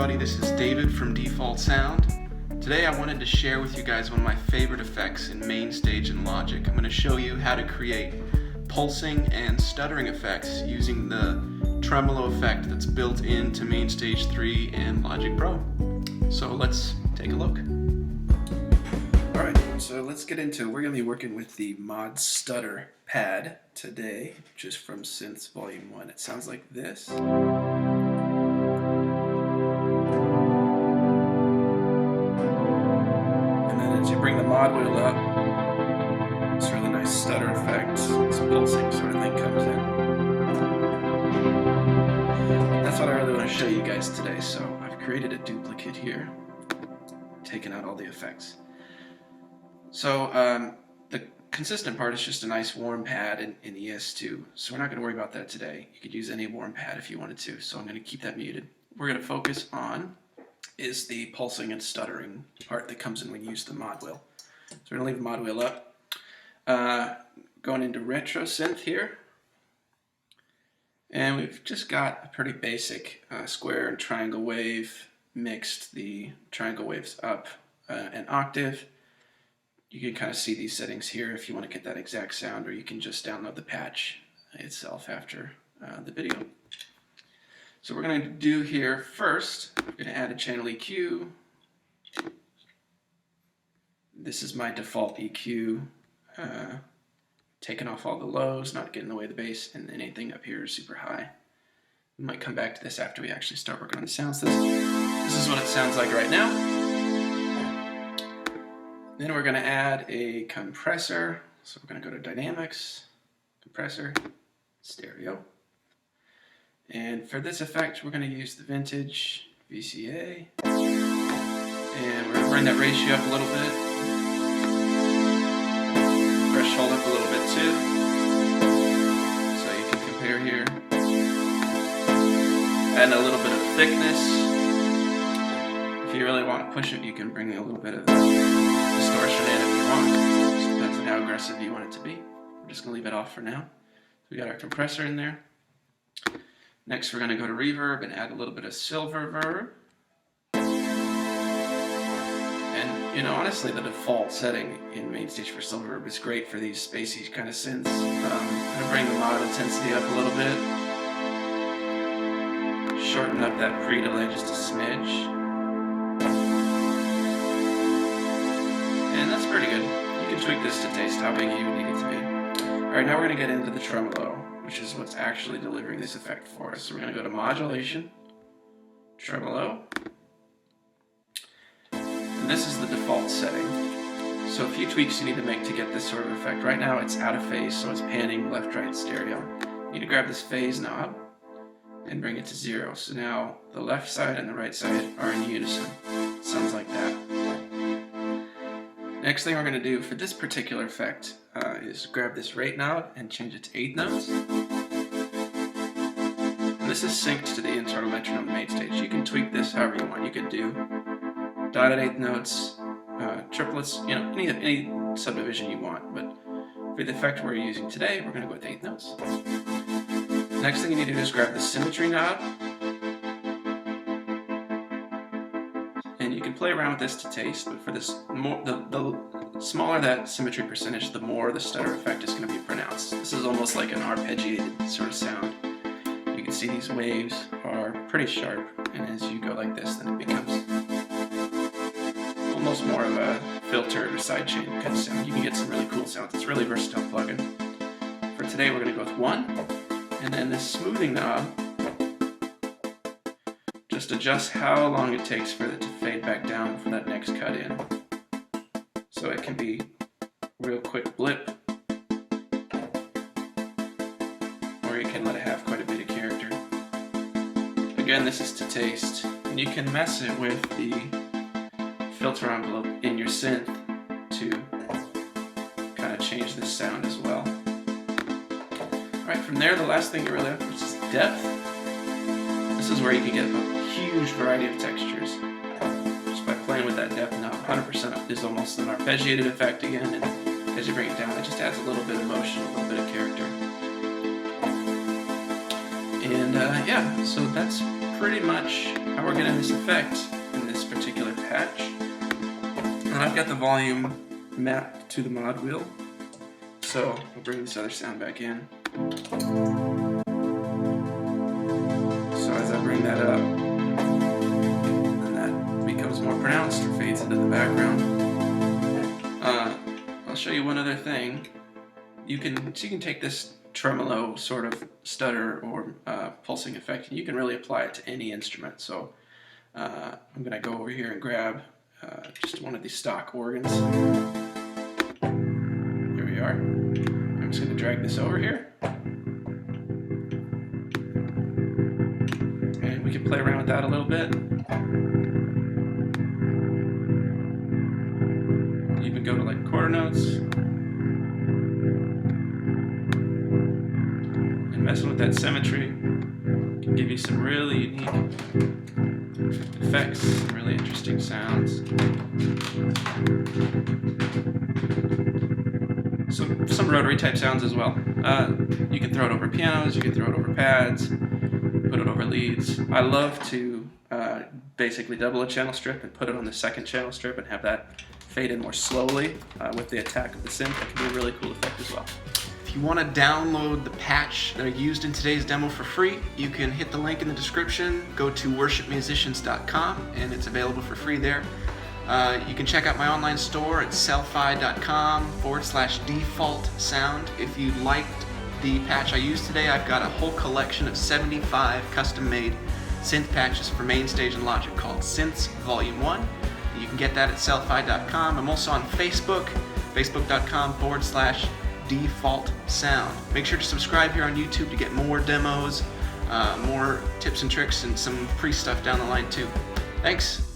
everybody, this is David from Default Sound. Today I wanted to share with you guys one of my favorite effects in MainStage and Logic. I'm going to show you how to create pulsing and stuttering effects using the tremolo effect that's built into MainStage 3 and Logic Pro. So let's take a look. Alright, so let's get into it. We're going to be working with the Mod Stutter pad today, just from Synths Volume 1. It sounds like this. Bring the mod wheel up, this really nice stutter effect, this pulsing sort of thing comes in. That's what I really want to show you guys today, so I've created a duplicate here, taken out all the effects. So the consistent part is just a nice warm pad in ES2, so we're not going to worry about that today. You could use any warm pad if you wanted to, so I'm going to keep that muted. We're going to focus on is the pulsing and stuttering part that comes in when you use the mod wheel. So we're going to leave the mod wheel up. Going into retro synth here. And we've just got a pretty basic square and triangle wave, mixed the triangle waves up an octave. You can kind of see these settings here if you want to get that exact sound, or you can just download the patch itself after the video. So we're going to do here first, we're going to add a channel EQ. This is my default EQ, taking off all the lows, not getting in the way of the bass, and anything up here is super high. We might come back to this after we actually start working on the sounds. This is what it sounds like right now. Then we're going to add a compressor. So we're going to go to Dynamics, Compressor, Stereo. And for this effect, we're going to use the vintage VCA, and we're going to bring that ratio up a little bit, threshold up a little bit too, so you can compare here. Add a little bit of thickness. If you really want to push it, you can bring a little bit of distortion in if you want. Just depends on how aggressive you want it to be. We're just going to leave it off for now. So we got our compressor in there. Next, we're going to go to Reverb and add a little bit of silver verb. And, you know, honestly, the default setting in MainStage for silver verb is great for these spacey kind of synths. I'm going to bring the mod intensity up a little bit. Shorten up that pre-delay just a smidge. And that's pretty good. You can tweak this to taste how big you need it to be. Alright, now we're going to get into the tremolo, which is what's actually delivering this effect for us. So we're going to go to Modulation, Tremolo, and this is the default setting. So a few tweaks you need to make to get this sort of effect. Right now it's out of phase, so it's panning left-right stereo. You need to grab this phase knob and bring it to 0. So now the left side and the right side are in unison. It sounds like that. Next thing we're going to do for this particular effect is grab this rate knob and change it to 8 notes. And this is synced to the internal metronome MainStage. You can tweak this however you want. You could do dotted 8 notes, triplets, you know, any subdivision you want. But for the effect we're using today, we're going to go with 8 notes. Next thing you need to do is grab the Symmetry Knob. And you can play around with this to taste, but for this, the smaller that symmetry percentage, the more the stutter effect is going to be pronounced. This is almost like an arpeggiated sort of sound. You can see these waves are pretty sharp, and as you go like this, then it becomes almost more of a filtered or sidechain kind of sound. You can get some really cool sounds. It's a really versatile plugin. For today, we're going to go with 1, and then this smoothing knob just adjusts how long it takes for it to fade back down for that next cut in. So it can be a real quick blip, or you can let it have quite a bit of character. Again, this is to taste, and you can mess it with the filter envelope in your synth to kind of change this sound as well. Alright, from there, the last thing you really have is depth. This is where you can get a huge variety of textures just by playing with that depth knob. 100% is almost an arpeggiated effect again, and as you bring it down, it just adds a little bit of motion, a little bit of character. And yeah, so that's pretty much how we're getting this effect in this particular patch. And I've got the volume mapped to the mod wheel, so I'll bring this other sound back in. So as I bring that up, and that becomes more pronounced or fades into the background. I'll show you one other thing. You can take this tremolo sort of stutter or pulsing effect, and you can really apply it to any instrument. So I'm going to go over here and grab just one of these stock organs. Here we are. I'm just going to drag this over here. And we can play around with that a little bit. Even go to like quarter notes. And messing with that symmetry can give you some really unique effects, some really interesting sounds. Some rotary type sounds as well. You can throw it over pianos, you can throw it over pads, put it over leads. I love to basically double a channel strip and put it on the second channel strip and have that fade in more slowly with the attack of the synth. That can be a really cool effect as well. If you want to download the patch that I used in today's demo for free, you can hit the link in the description, go to worshipmusicians.com, and it's available for free there. You can check out my online store at selfie.com/default sound. If you liked the patch I used today, I've got a whole collection of 75 custom-made synth patches for MainStage and Logic called Synths Volume 1. You can get that at selfie.com. I'm also on Facebook, facebook.com/default sound. Make sure to subscribe here on YouTube to get more demos, more tips and tricks, and some free stuff down the line too. Thanks.